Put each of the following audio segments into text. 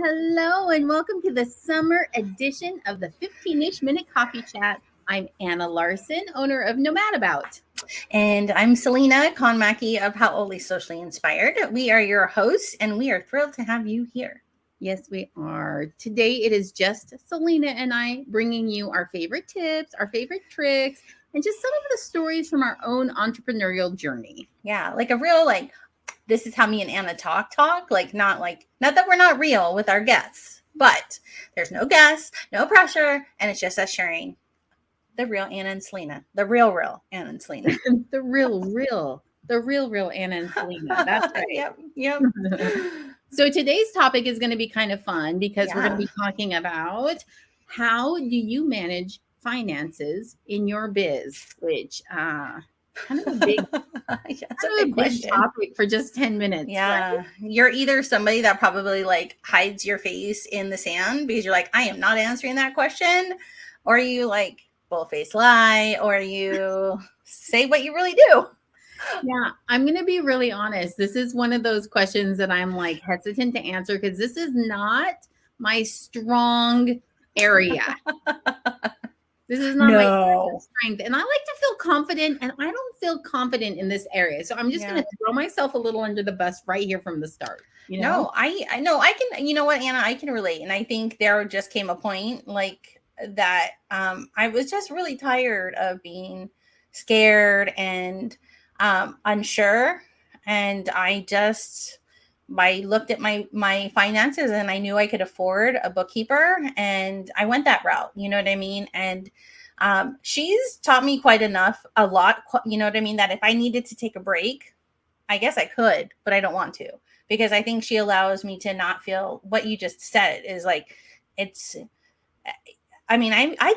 hello, and welcome to the summer edition of the 15-ish minute coffee chat. I'm Anna Larson, owner of Nomad About. And I'm Selena Conmackey of How Oldly Socially Inspired. We are your hosts, and we are thrilled to have you here. Yes, we are. Today it is just Selena and I bringing you our favorite tips, our favorite tricks, and just some of the stories from our own entrepreneurial journey. Yeah, like a real this is how me and Anna talk, not that we're not real with our guests, but there's no guests, no pressure, and it's just us sharing the real Anna and Selena, the real Anna and Selena. the real Anna and Selena. That's right. Yep. So today's topic is going to be kind of fun because we're going to Yeah. be talking about how do you manage finances in your biz, which kind of a big, That's a big question. topic for just 10 minutes. Yeah. Right? You're either somebody that probably hides your face in the sand because you're like, I am not answering that question, or you bull-faced lie, or you say what you really do. Yeah, I'm going to be really honest. This is one of those questions that I'm hesitant to answer because this is not my strong area. This is not my strength. And I like to feel confident, and I don't feel confident in this area. So I'm just going to throw myself a little under the bus right here from the start. No, I know I can, you know what, Anna, I can relate. And I think there just came a point that I was just really tired of being scared and unsure. And I looked at my finances, and I knew I could afford a bookkeeper, and I went that route. You know what I mean? And she's taught me a lot, you know what I mean? That if I needed to take a break, I guess I could, but I don't want to, because I think she allows me to not feel what you just said is I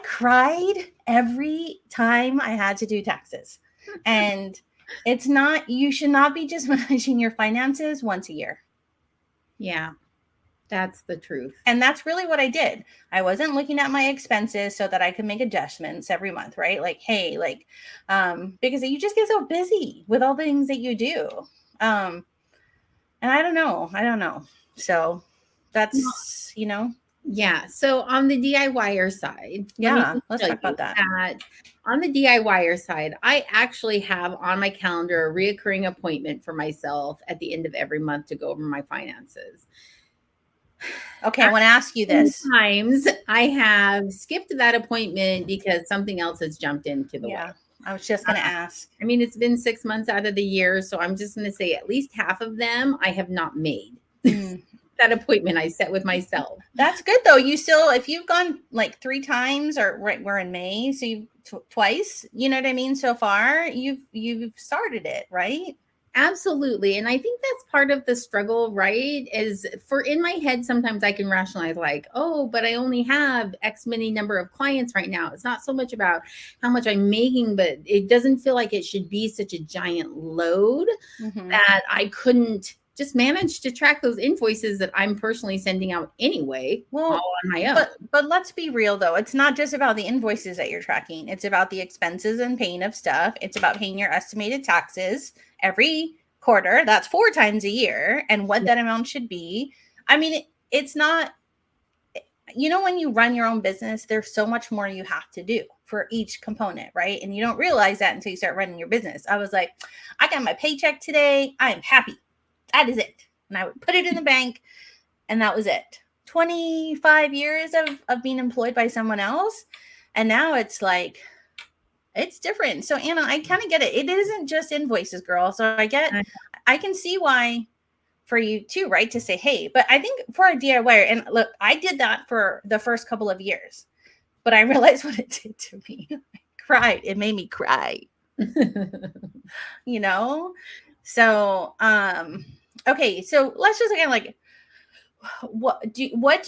cried every time I had to do taxes. And you should not be just managing your finances once a year. Yeah, that's the truth. And that's really what I did. I wasn't looking at my expenses so that I could make adjustments every month, right? Because you just get so busy with all the things that you do. And I don't know. So that's, Yeah. So on the DIYer side, let's talk about that. On the DIYer side, I actually have on my calendar a reoccurring appointment for myself at the end of every month to go over my finances. Okay, I want to ask you this. Sometimes I have skipped that appointment because something else has jumped into the way. I was just going to ask. I mean, it's been 6 months out of the year, so I'm just going to say at least half of them I have not made. That appointment I set with myself. That's good though. You still, if you've gone 3 times, or we're in May, so you've twice, you know what I mean? So far, you've started it, right? Absolutely. And I think that's part of the struggle, right? Is for in my head, sometimes I can rationalize oh, but I only have X many number of clients right now. It's not so much about how much I'm making, but it doesn't feel like it should be such a giant load that I couldn't just manage to track those invoices that I'm personally sending out anyway, all on my own. But let's be real though. It's not just about the invoices that you're tracking. It's about the expenses and paying of stuff. It's about paying your estimated taxes every quarter. That's 4 times a year, and what that amount should be. I mean, it's not, when you run your own business, there's so much more you have to do for each component, right? And you don't realize that until you start running your business. I was like, I got my paycheck today. I'm happy. That is it. And I would put it in the bank, and that was it. 25 years of being employed by someone else. And now it's it's different. So Anna, I kind of get it. It isn't just invoices, girl. So I can see why for you too, right? To say, hey, but I think for a DIYer, and look, I did that for the first couple of years, but I realized what it did to me. I cried. It made me cry, So, okay. So let's just again, what do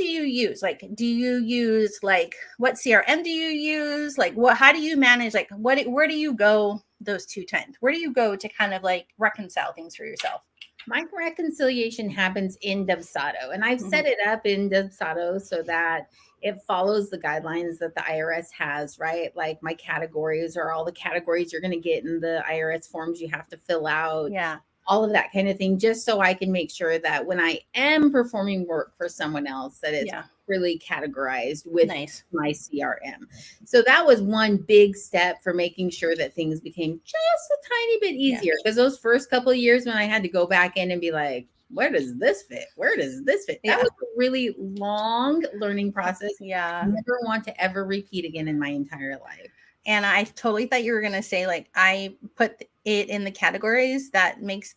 you use? Do you use what CRM do you use? How do you manage? Where do you go those 2 times? Where do you go to kind of reconcile things for yourself? My reconciliation happens in Dubsado, and I've set it up in Dubsado so that it follows the guidelines that the IRS has, right? Like my categories are all the categories you're going to get in the IRS forms you have to fill out. Yeah. all of that kind of thing, just so I can make sure that when I am performing work for someone else, that it's Yeah. really categorized with Nice. my CRM. So that was one big step for making sure that things became just a tiny bit easier. Because those first couple of years when I had to go back in and be like, where does this fit? Where does this fit? That was a really long learning process. Yeah. Never want to ever repeat again in my entire life. And I totally thought you were going to say, like, I put it in the categories that makes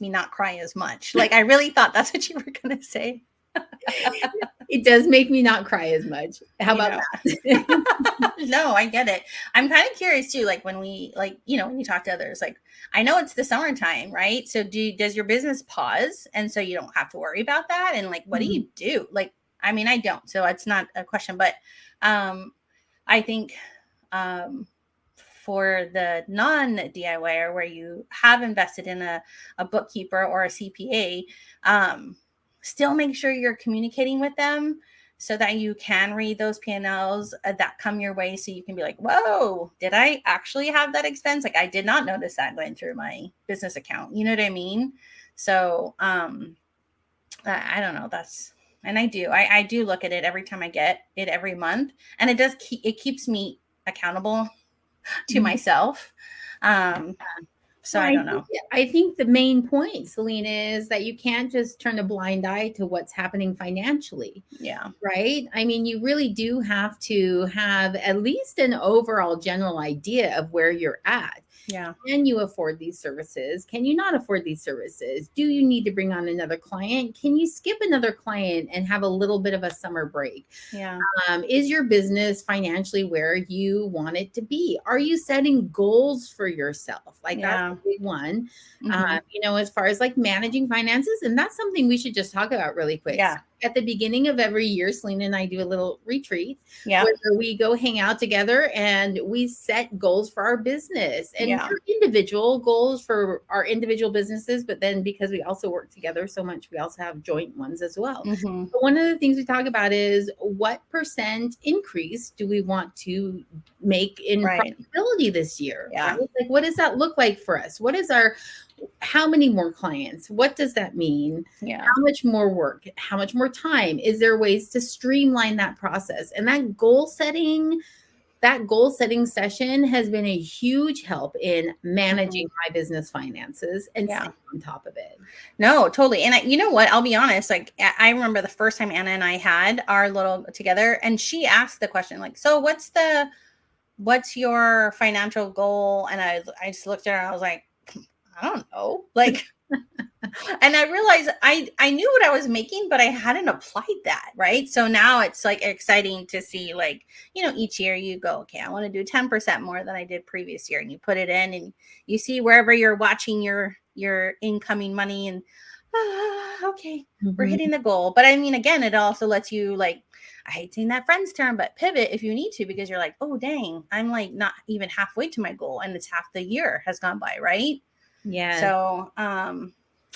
me not cry as much. Like, I really thought that's what you were going to say. It does make me not cry as much. How about that? No, I get it. I'm kind of curious too. Like when we, like, when you talk to others, like, I know it's the summertime, right? So does your business pause? And so you don't have to worry about that. And like, what do you do? Like, I mean, I don't, so it's not a question, but, I think, for the non-DIYer where you have invested in a bookkeeper or a CPA, still make sure you're communicating with them so that you can read those P&Ls that come your way. So you can be like, whoa, did I actually have that expense? Like, I did not notice that going through my business account. You know what I mean? So I don't know. And I do look at it every time I get it every month. And it keeps me accountable to myself. So I don't know. I think the main point, Selena, is that you can't just turn a blind eye to what's happening financially. Yeah. Right. I mean, you really do have to have at least an overall general idea of where you're at. Yeah. Can you afford these services? Can you not afford these services? Do you need to bring on another client? Can you skip another client and have a little bit of a summer break? Yeah. Is your business financially where you want it to be? Are you setting goals for yourself? Like that's a big one. As far as like managing finances, and that's something we should just talk about really quick. Yeah. So at the beginning of every year, Selena and I do a little retreat where we go hang out together and we set goals for our business and individual goals for our individual businesses. But then because we also work together so much, we also have joint ones as well. But one of the things we talk about is what percent increase do we want to make in profitability this year? Yeah. Right? Like, what does that look like for us? How many more clients? What does that mean? Yeah. How much more work? How much more time? Is there ways to streamline that process? And that goal setting session has been a huge help in managing my business finances and staying on top of it. No, totally. And you know what? I'll be honest. Like, I remember the first time Anna and I had our little together, and she asked the question, like, so what's your financial goal? And I just looked at her and I was like, I don't know. Like, and I realized I knew what I was making, but I hadn't applied that. Right. So now it's like exciting to see, like, each year you go, okay, I want to do 10% more than I did previous year. And you put it in and you see wherever you're watching your incoming money and, okay, we're hitting the goal. But I mean, again, it also lets you, like, I hate saying that friend's term, but pivot if you need to, because you're like, oh, dang, I'm like not even halfway to my goal. And it's half the year has gone by. Right. Yeah. So, and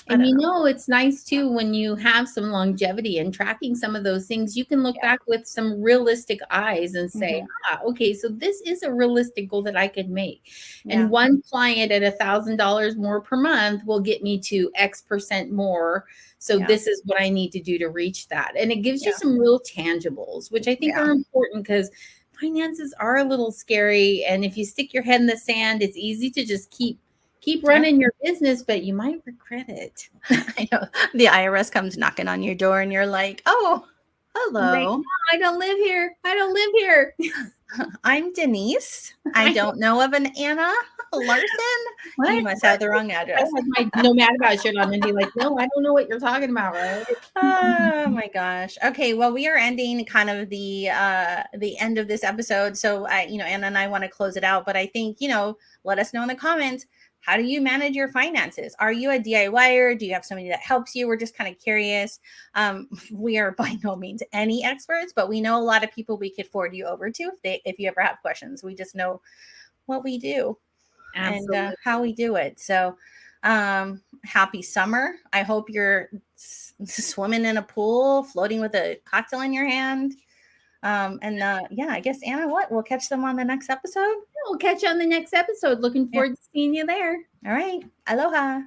it's nice too when you have some longevity and tracking some of those things, you can look back with some realistic eyes and say, okay, so this is a realistic goal that I could make. And one client at $1,000 more per month will get me to X% more. So this is what I need to do to reach that. And it gives you some real tangibles, which I think are important because finances are a little scary. And if you stick your head in the sand, it's easy to just keep running your business, but you might regret it. I know. The IRS comes knocking on your door and you're like, oh, hello. Like, no, I don't live here. I'm Denise. I don't know of an Anna Larson. You must have the wrong address. I have my No Mad About shirt on and be like, no, I don't know what you're talking about, right? Oh my gosh. Okay, well, we are ending kind of the end of this episode. So Anna and I want to close it out, but I think, let us know in the comments. How do you manage your finances? Are you a DIYer? Do you have somebody that helps you? We're just kind of curious. We are by no means any experts, but we know a lot of people we could forward you over to if you ever have questions. We just know what we do. Absolutely. And how we do it. So happy summer. I hope you're swimming in a pool, floating with a cocktail in your hand. I guess, Anna, we'll catch them on the next episode. We'll catch you on the next episode. Looking forward to seeing you there. All right. Aloha.